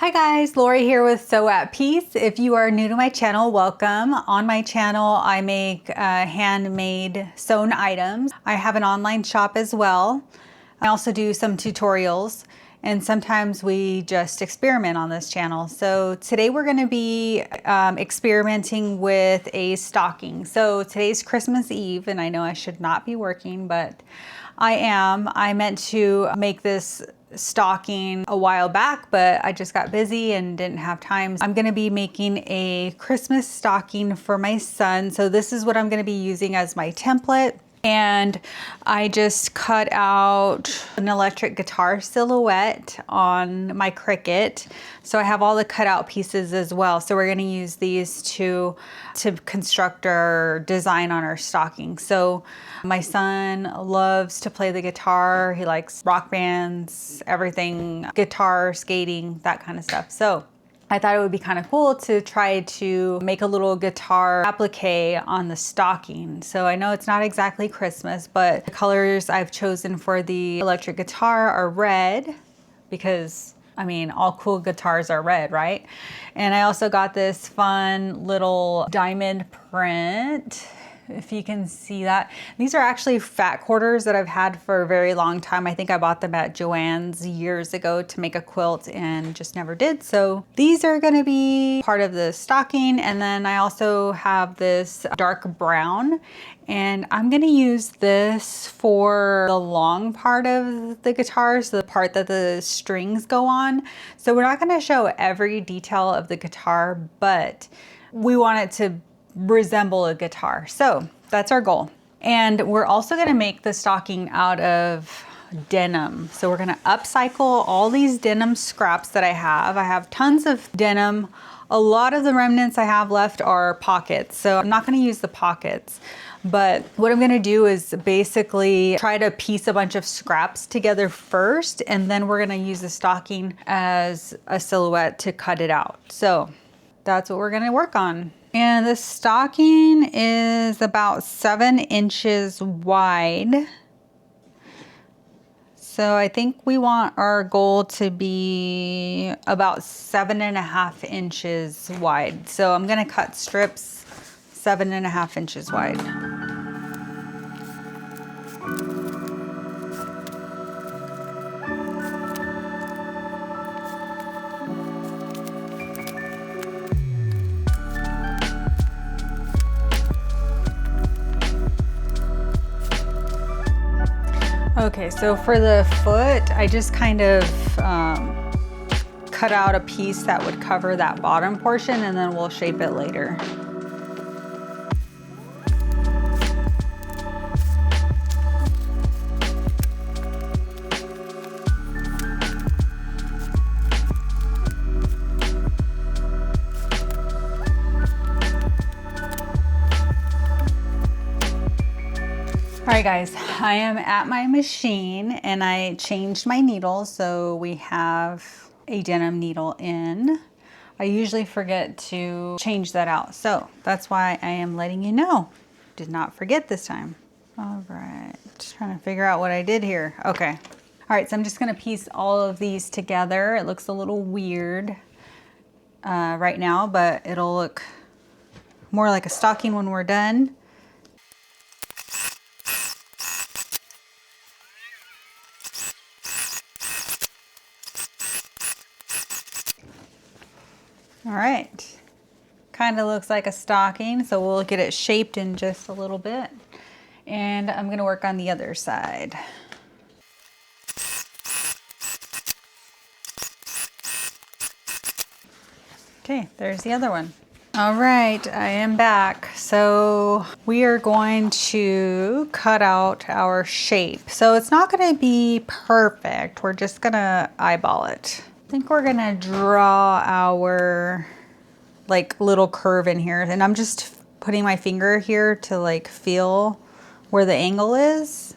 Hi guys, Lori here with Sew at Peace. If you are new to my channel, welcome. On my channel, I make handmade sewn items. I have an online shop as well. I also do some tutorials, and sometimes we just experiment on this channel. So today we're gonna be experimenting with a stocking. So today's Christmas Eve, and I know I should not be working, but I am. I meant to make this stocking a while back, but I just got busy and didn't have time. I'm gonna be making a Christmas stocking for my son. So this is what I'm gonna be using as my template. And I just cut out an electric guitar silhouette on my Cricut. So I have all the cutout pieces as well. So we're gonna use these to construct our design on our stocking. So my son loves to play the guitar. He likes rock bands, everything, guitar, skating, that kind of stuff. So I thought it would be kind of cool to try to make a little guitar applique on the stocking. So I know it's not exactly Christmas, but the colors I've chosen for the electric guitar are red because, I mean, all cool guitars are red, right? And I also got this fun little diamond print, if you can see that. These are actually fat quarters that I've had for a very long time. I think I bought them at Joann's years ago to make a quilt and just never did. So these are gonna be part of the stocking. And then I also have this dark brown, and I'm gonna use this for the long part of the guitar, so the part that the strings go on. So we're not gonna show every detail of the guitar, but we want it to resemble a guitar. So that's our goal. And we're also gonna make the stocking out of denim. So we're gonna upcycle all these denim scraps that I have. I have tons of denim. A lot of the remnants I have left are pockets. So I'm not gonna use the pockets. But what I'm gonna do is basically try to piece a bunch of scraps together first, and then we're gonna use the stocking as a silhouette to cut it out. So that's what we're gonna work on. And the stocking is about 7 inches wide. So I think we want our goal to be about 7.5 inches wide. So I'm gonna cut strips 7.5 inches wide. Okay, so for the foot, I just kind of cut out a piece that would cover that bottom portion, and then we'll shape it later. All right guys, I am at my machine and I changed my needle, so we have a denim needle in. I usually forget to change that out, so that's why I am letting you know. Did not forget this time. All right, trying to figure out what I did here. Okay. All right, so I'm just gonna piece all of these together. It looks a little weird right now, but it'll look more like a stocking when we're done. All right, kind of looks like a stocking, so we'll get it shaped in just a little bit. And I'm gonna work on the other side. Okay, there's the other one. All right, I am back. So we are going to cut out our shape. So it's not gonna be perfect. We're just gonna eyeball it. I think we're gonna draw our like little curve in here, and I'm just putting my finger here to like feel where the angle is.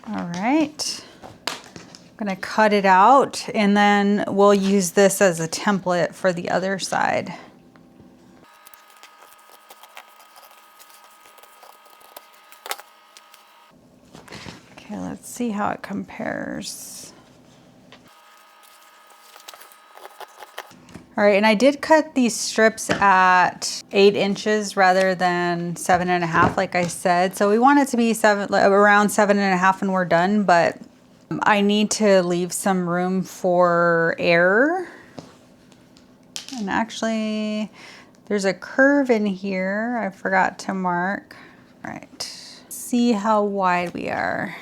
All right, I'm gonna cut it out, and then we'll use this as a template for the other side. Okay, let's Let's see how it compares. All right, and I did cut these strips at 8 inches rather than 7.5, like I said. So we want it to be around 7.5 when we're done, but I need to leave some room for air. And actually, there's a curve in here I forgot to mark. All right, see how wide we are.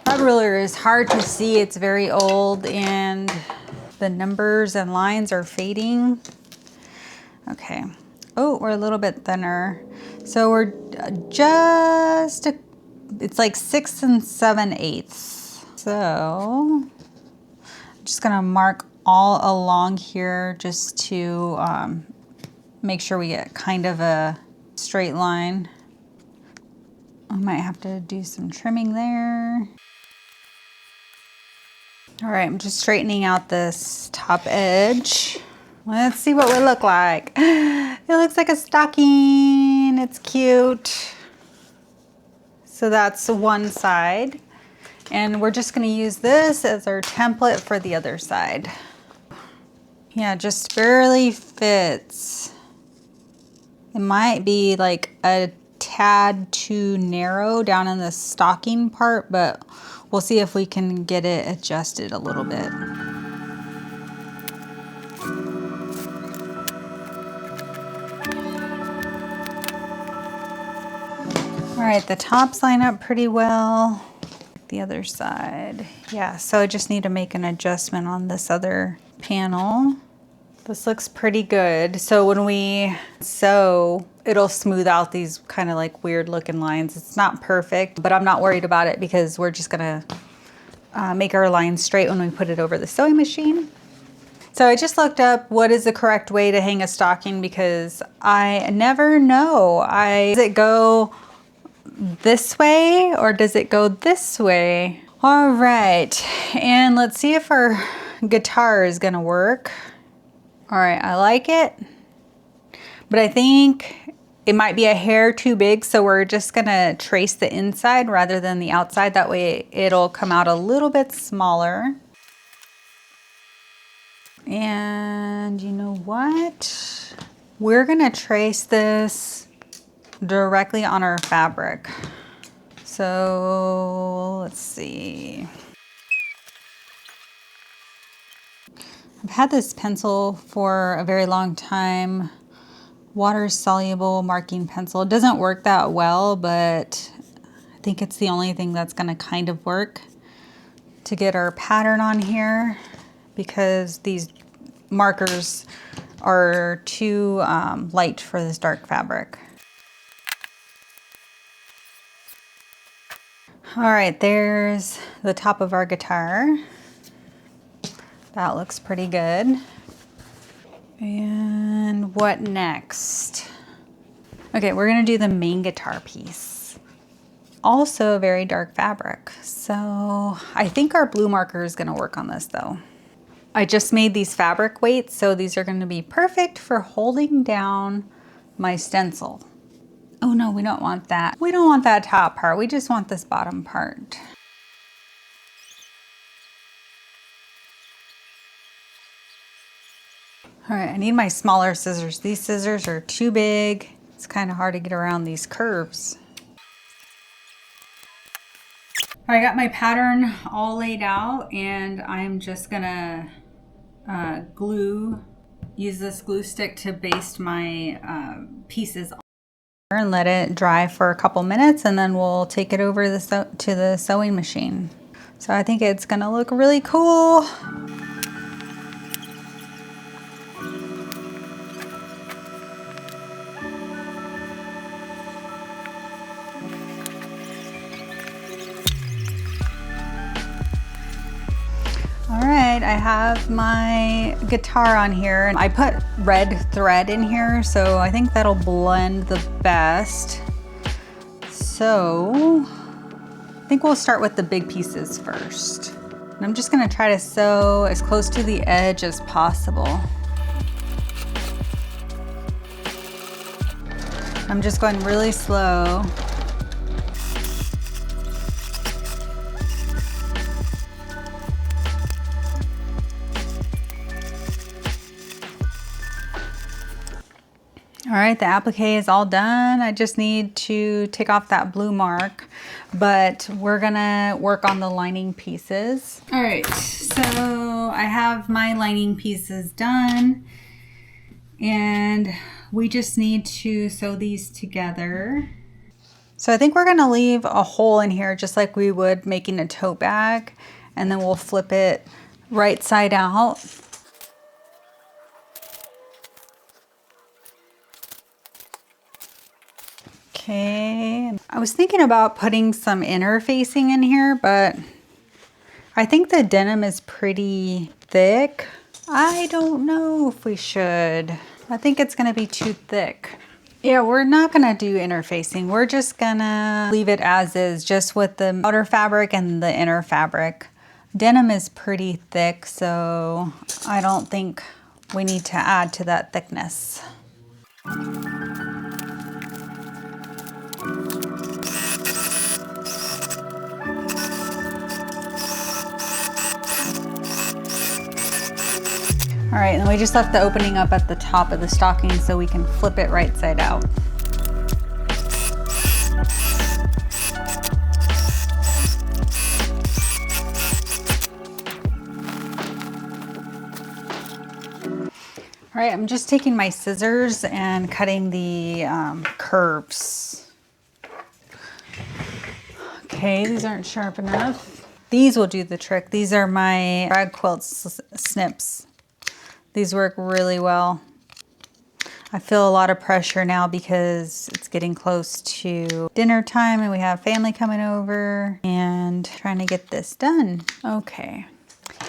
That ruler is hard to see. It's very old and the numbers and lines are fading. Okay. Oh, we're a little bit thinner. So we're just, it's like 6 7/8. So I'm just gonna mark all along here just to make sure we get kind of a straight line. I might have to do some trimming there. All right, I'm just straightening out this top edge. Let's see what we look like. It looks like a stocking. It's cute. So that's one side. And we're just gonna use this as our template for the other side. Yeah, just barely fits. It might be like a tad too narrow down in the stocking part, but we'll see if we can get it adjusted a little bit. All right, the tops line up pretty well. The other side. Yeah, so I just need to make an adjustment on this other panel. This looks pretty good. So when we sew, it'll smooth out these kind of like weird looking lines. It's not perfect, but I'm not worried about it because we're just gonna make our lines straight when we put it over the sewing machine. So I just looked up what is the correct way to hang a stocking because I never know. Does it go this way or does it go this way? All right, and let's see if our guitar is gonna work. All right, I like it, but I think it might be a hair too big, so we're just gonna trace the inside rather than the outside. That way it'll come out a little bit smaller. And you know what? We're gonna trace this directly on our fabric. So let's see. I've had this pencil for a very long time. Water soluble marking pencil. It doesn't work that well, but I think it's the only thing that's gonna kind of work to get our pattern on here because these markers are too light for this dark fabric. All right, there's the top of our guitar. That looks pretty good. And what next? Okay, we're gonna do the main guitar piece. Also a very dark fabric. So I think our blue marker is gonna work on this though. I just made these fabric weights, so these are gonna be perfect for holding down my stencil. Oh no, we don't want that. We don't want that top part, we just want this bottom part. All right, I need my smaller scissors. These scissors are too big. It's kind of hard to get around these curves. I got my pattern all laid out and I'm just gonna use this glue stick to baste my pieces and let it dry for a couple minutes and then we'll take it over to the sewing machine. So I think it's gonna look really cool. I have my guitar on here and I put red thread in here, so I think that'll blend the best. So I think we'll start with the big pieces first. And I'm just gonna try to sew as close to the edge as possible. I'm just going really slow. All right, the applique is all done. I just need to take off that blue mark, but we're gonna work on the lining pieces. All right, so I have my lining pieces done, and we just need to sew these together. So I think we're gonna leave a hole in here just like we would making a tote bag, and then we'll flip it right side out. Okay, I was thinking about putting some interfacing in here, but I think the denim is pretty thick. I don't know if we should. I think it's gonna be too thick. Yeah, we're not gonna do interfacing. We're just gonna leave it as is, just with the outer fabric and the inner fabric. Denim is pretty thick, so I don't think we need to add to that thickness. All right, and we just left the opening up at the top of the stocking so we can flip it right side out. All right, I'm just taking my scissors and cutting the curves. Okay, these aren't sharp enough. These will do the trick. These are my rag quilt snips. These work really well. I feel a lot of pressure now because it's getting close to dinner time and we have family coming over and trying to get this done. Okay.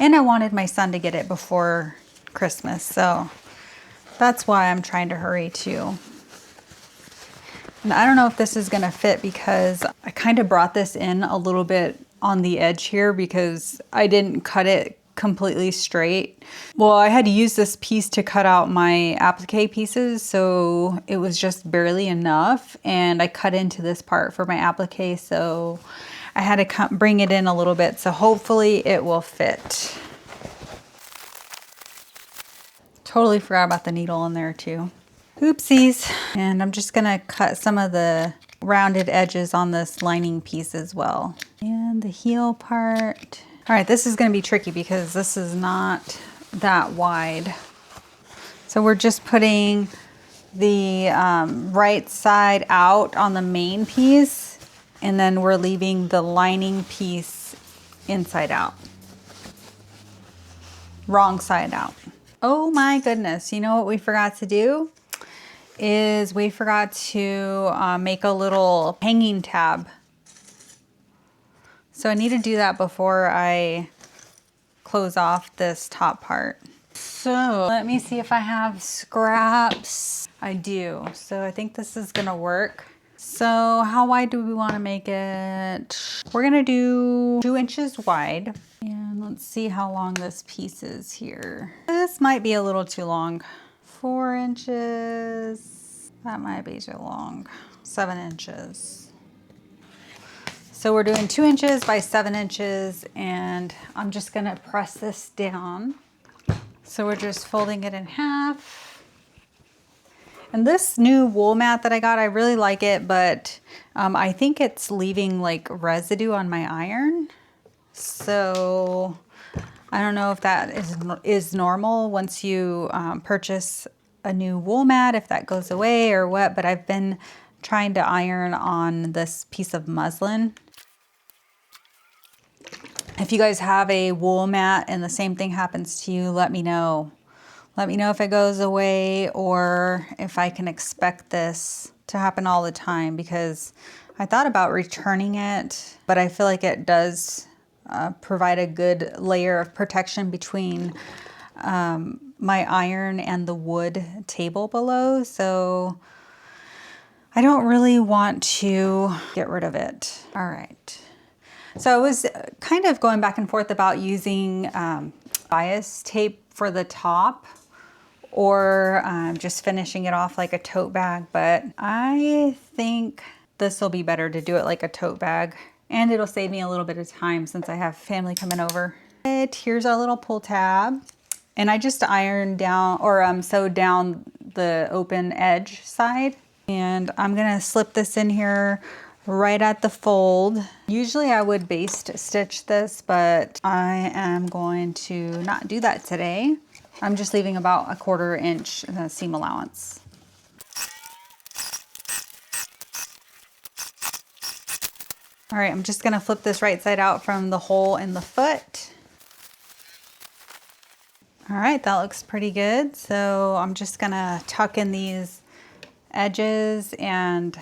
And I wanted my son to get it before Christmas, so that's why I'm trying to hurry too. And I don't know if this is gonna fit because I kind of brought this in a little bit on the edge here because I didn't cut it completely straight. Well, I had to use this piece to cut out my applique pieces, so it was just barely enough, and I cut into this part for my applique, so I had to bring it in a little bit, so hopefully it will fit. Totally forgot about the needle in there too. Oopsies. And I'm just gonna cut some of the rounded edges on this lining piece as well. And the heel part. All right, this is gonna be tricky because this is not that wide. So we're just putting the right side out on the main piece, and then we're leaving the lining piece inside out. Wrong side out. Oh my goodness, you know what we forgot to do? Is we forgot to make a little hanging tab. So I need to do that before I close off this top part. So let me see if I have scraps. I do. So I think this is gonna work. So how wide do we want to make it? We're gonna do 2 inches wide. And let's see how long this piece is here. This might be a little too long. 4 inches. That might be too long. 7 inches. So we're doing 2 inches by 7 inches, and I'm just gonna press this down. So we're just folding it in half. And this new wool mat that I got, I really like it, but I think it's leaving like residue on my iron. So I don't know if that is normal once you purchase a new wool mat, if that goes away or what, but I've been trying to iron on this piece of muslin. If you guys have a wool mat and the same thing happens to you, let me know. Let me know if it goes away or if I can expect this to happen all the time, because I thought about returning it, but I feel like it does provide a good layer of protection between my iron and the wood table below. So I don't really want to get rid of it. All right. So I was kind of going back and forth about using bias tape for the top or just finishing it off like a tote bag, but I think this will be better to do it like a tote bag, and it'll save me a little bit of time since I have family coming over. Here's our little pull tab, and I just ironed down or sewed down the open edge side. And I'm gonna slip this in here right at the fold. Usually I would baste stitch this, but I am going to not do that today. I'm just leaving about a 1/4 inch seam allowance. All right, I'm just gonna flip this right side out from the hole in the foot. All right, that looks pretty good. So I'm just gonna tuck in these edges and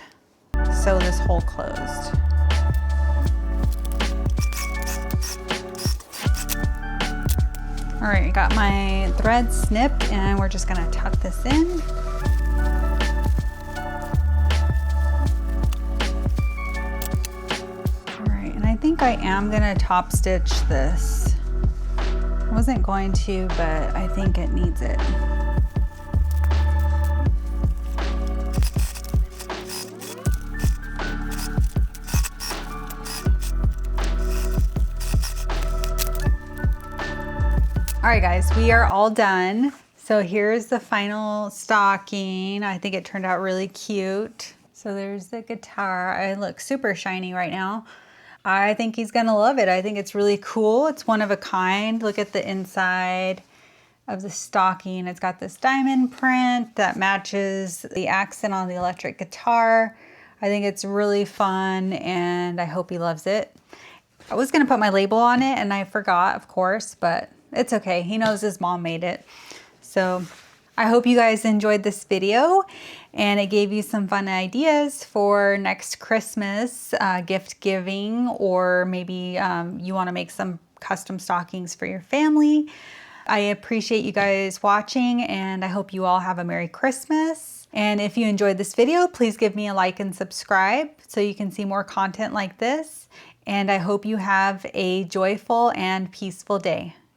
sew this hole closed. All right, I got my thread snipped and we're just gonna tuck this in. I think I am gonna top stitch this. I wasn't going to, but I think it needs it. All right guys, we are all done. So here's the final stocking. I think it turned out really cute. So there's the guitar. I look super shiny right now. I think he's gonna love it. I think it's really cool. It's one of a kind. Look at the inside of the stocking. It's got this diamond print that matches the accent on the electric guitar. I think it's really fun and I hope he loves it. I was gonna put my label on it and I forgot, of course, but it's okay. He knows his mom made it. So I hope you guys enjoyed this video and it gave you some fun ideas for next Christmas gift giving, or maybe you want to make some custom stockings for your family. I appreciate you guys watching and I hope you all have a Merry Christmas. And if you enjoyed this video, please give me a like and subscribe so you can see more content like this. And I hope you have a joyful and peaceful day.